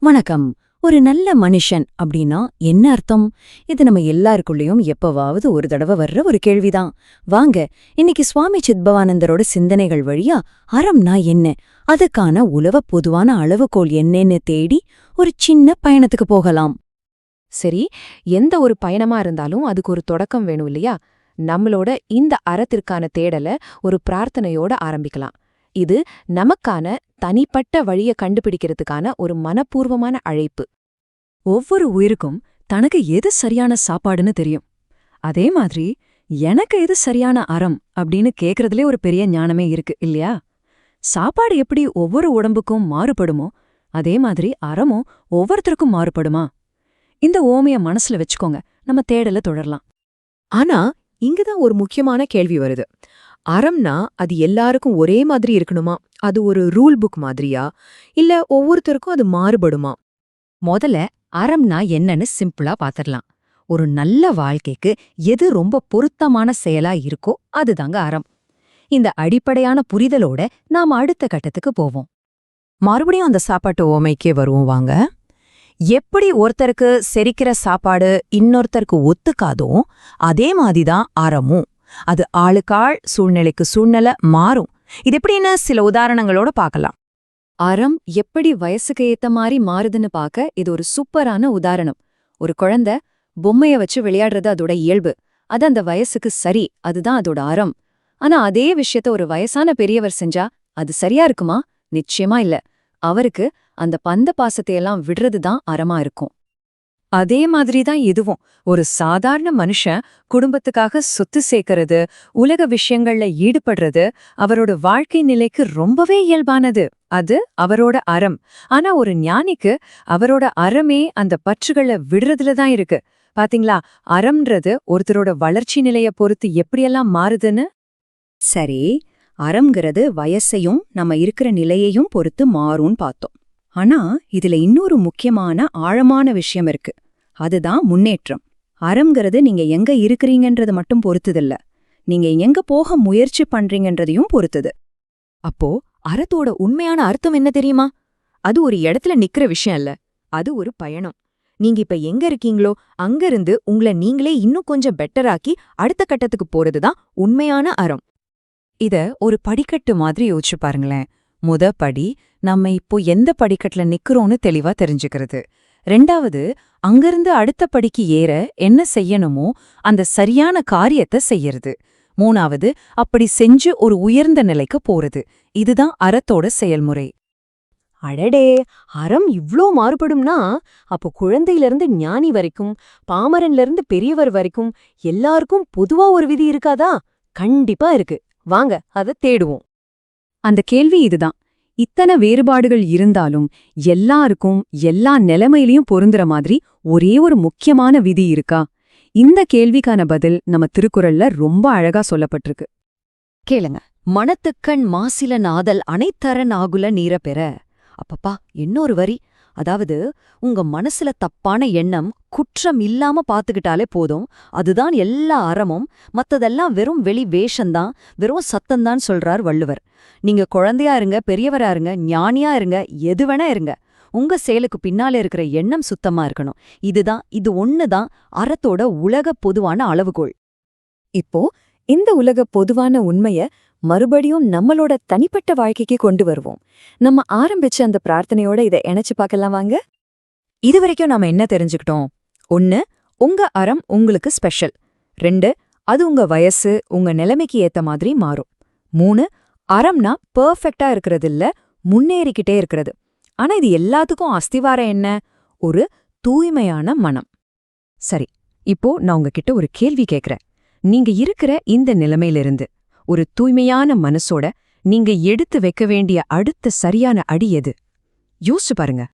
வணக்கம். ஒரு நல்ல மனுஷன் அப்படின்னா என்ன அர்த்தம்? இது நம்ம எல்லாருக்குள்ளேயும் எப்பவாவது ஒரு தடவை வர்ற ஒரு கேள்விதான். வாங்க, இன்னைக்கு சுவாமி சித்பவானந்தரோட சிந்தனைகள் வழியா அறம்னா என்ன, அதுக்கான உலக பொதுவான அளவுகோல் என்னன்னு தேடி ஒரு சின்ன பயணத்துக்கு போகலாம். சரி, எந்த ஒரு பயணமா இருந்தாலும் அதுக்கு ஒரு தொடக்கம் வேணும் இல்லையா? நம்மளோட இந்த அறத்திற்கான தேடல ஒரு பிரார்த்தனையோட ஆரம்பிக்கலாம். இது நமக்கான தனிப்பட்ட வழிய கண்டுபிடிக்கிறதுக்கான ஒரு மனப்பூர்வமான அழைப்பு. ஒவ்வொரு உயிருக்கும் தனக்கு எது சரியான சாப்பாடுன்னு தெரியும். அதே மாதிரி எனக்கு எது சரியான அறம் அப்படின்னு கேக்குறதுலே ஒரு பெரிய ஞானமே இருக்கு இல்லையா? சாப்பாடு எப்படி ஒவ்வொரு உடம்புக்கும் மாறுபடுமோ அதே மாதிரி அறமும் ஒவ்வொருத்தருக்கும் மாறுபடுமா? இந்த ஓமைய மனசுல வச்சுக்கோங்க, நம்ம தேடல தொடரலாம். ஆனா இங்கதான் ஒரு முக்கியமான கேள்வி வருது. அறம்னா அது எல்லாருக்கும் ஒரே மாதிரி இருக்கணுமா? அது ஒரு ரூல் புக் மாதிரியா? இல்ல ஒவ்வொருத்தருக்கும் அது மாறுபடுமா? முதல்ல அறம்னா என்னன்னு சிம்பிளா பாத்திரலாம். ஒரு நல்ல வாழ்க்கைக்கு எது ரொம்ப பொருத்தமான செயலா இருக்கோ அதுதாங்க அறம். இந்த அடிப்படையான புரிதலோட நாம அடுத்த கட்டத்துக்கு போவோம். மறுபடியும் அந்த சாப்பாட்டு ஓமைக்கே வருவோம் வாங்க. எப்படி ஒருத்தருக்கு செரிக்கிற சாப்பாடு இன்னொருத்தருக்கு ஒத்துக்காதோ அதே மாதிரிதான் அறமும். அது ஆளுக்காள் சூழ்நிலைக்கு சூழ்நிலை மாறும். இது எப்படின்னு சில உதாரணங்களோட பார்க்கலாம். அறம் எப்படி வயசுக்கு ஏத்த மாதிரி மாறுதுன்னு பார்க்க இது ஒரு சூப்பரான உதாரணம். ஒரு குழந்தை பொம்மைய வச்சு விளையாடுறது அதோட இயல்பு. அது அந்த வயசுக்கு சரி, அதுதான் அதோட அறம். ஆனா அதே விஷயத்த ஒரு வயசான பெரியவர் செஞ்சா அது சரியா இருக்குமா? நிச்சயமா இல்ல. அவருக்கு அந்த பந்த பாசத்தையெல்லாம் விடுறதுதான் அறமா இருக்கும். அதே மாதிரிதான் இதுவும். ஒரு சாதாரண மனுஷன் குடும்பத்துக்காக சொத்து சேர்க்கறது, உலக விஷயங்கள்ல ஈடுபடுறது அவரோட வாழ்க்கை நிலைக்கு ரொம்பவே இயல்பானது. அது அவரோட அறம். ஆனா ஒரு ஞானிக்கு அவரோட அறமே அந்த பற்றுகளை விடுறதுல தான் இருக்கு. பாத்தீங்களா, அறம்ன்றது ஒருத்தரோட வளர்ச்சி நிலைய பொறுத்து எப்படியெல்லாம் மாறுதுன்னு. சரி, அறம்ங்கிறது வயசையும் நம்ம இருக்கிற நிலையையும் பொறுத்து மாறும்னு பார்த்தோம். ஆனா இதுல இன்னொரு முக்கியமான ஆழமான விஷயம் இருக்கு. அதுதான் முன்னேற்றம். அறம்ங்கிறது நீங்க எங்க இருக்கிறீங்கன்றது மட்டும் பொறுத்ததில்ல, நீங்க எங்க போக முயற்சி பண்றீங்கன்றதையும் பொறுத்தது. அப்போ அறத்தோட உண்மையான அர்த்தம் என்ன தெரியுமா? அது ஒரு இடத்துல நிக்கிற விஷயம் இல்ல, அது ஒரு பயணம். நீங்க இப்ப எங்க இருக்கீங்களோ அங்கிருந்து உங்களை நீங்களே இன்னும் கொஞ்சம் பெட்டராக்கி அடுத்த கட்டத்துக்கு போறதுதான் உண்மையான அறம். இத ஒரு படிக்கட்டு மாதிரி யோசிச்சு பாருங்களேன். படி நம்ம இப்போ எந்த படிக்கட்டுல நிக்கிறோம்னு தெளிவா தெரிஞ்சுக்கிறது. ரெண்டாவது, அங்கிருந்து அடுத்த படிக்கு ஏற என்ன செய்யணுமோ அந்த சரியான காரியத்தை செய்யறது. மூணாவது, அப்படி செஞ்சு ஒரு உயர்ந்த நிலைக்கு போறது. இதுதான் அறத்தோட செயல்முறை. அடடே, அறம் இவ்ளோ மாறுபடும்னா அப்போ குழந்தையிலிருந்து ஞானி வரைக்கும், பாமரன்ல பெரியவர் வரைக்கும் எல்லாருக்கும் பொதுவா ஒரு விதி இருக்காதா? கண்டிப்பா இருக்கு. வாங்க அதை தேடுவோம். அந்த கேள்வி இதுதான். இத்தனை வேறுபாடுகள் இருந்தாலும் எல்லாருக்கும் எல்லா நிலைமையிலயும் பொருந்துற மாதிரி ஒரே ஒரு முக்கியமான விதி இருக்கா? இந்த கேள்விக்கான பதில் நம்ம திருக்குறள்ல ரொம்ப அழகா சொல்லப்பட்டிருக்கு. கேளுங்க. மனத்துக்கண் மாசில நாதல் அனைத்தரன் ஆகுல நீர பெற. அப்பப்பா, இன்னொரு வரி. அதாவது, உங்க மனசுல தப்பான எண்ணம் குற்றம் இல்லாம பாத்துக்கிட்டாலே போதும், அதுதான் எல்லா அறமும். மத்ததெல்லாம் வெறும் வெளி வேஷந்தான், வெறும் சத்தந்தான் சொல்றார் வள்ளுவர். நீங்க குழந்தையா இருங்க, பெரியவரா இருங்க, ஞானியா இருங்க, எது வேணா இருங்க, உங்க செயலுக்கு பின்னால இருக்கிற எண்ணம் சுத்தமா இருக்கணும். இது ஒண்ணுதான் அறத்தோட உலக பொதுவான அளவுகோல். இப்போ இந்த உலக பொதுவான உண்மைய மறுபடியும் நம்மளோட தனிப்பட்ட வாழ்க்கைக்கு கொண்டு வருவோம். நம்ம ஆரம்பிச்ச அந்த பிரார்த்தனையோட இதை இணைச்சு பார்க்கலாம் வாங்க. இதுவரைக்கும் நாம என்ன தெரிஞ்சுக்கிட்டோம்? 1, உங்க அறம் உங்களுக்கு ஸ்பெஷல். 2, அது உங்க வயசு உங்க நிலைமைக்கு ஏத்த மாதிரி மாறும். 3, அறம்னா பெர்ஃபெக்ட்டா இருக்கிறது இல்ல, முன்னேறிக்கிட்டே இருக்கிறது. ஆனா இது எல்லாத்துக்கும் அஸ்திவாரம் என்ன? ஒரு தூய்மையான மனம். சரி, இப்போ நான் உங்ககிட்ட ஒரு கேள்வி கேட்கிறேன். நீங்க இருக்கிற இந்த நிலைமையிலிருந்து ஒரு தூய்மையான மனசோட நீங்க எடுத்து வைக்க வேண்டிய அடுத்த சரியான அடி எது? யோசிச்சு பாருங்க.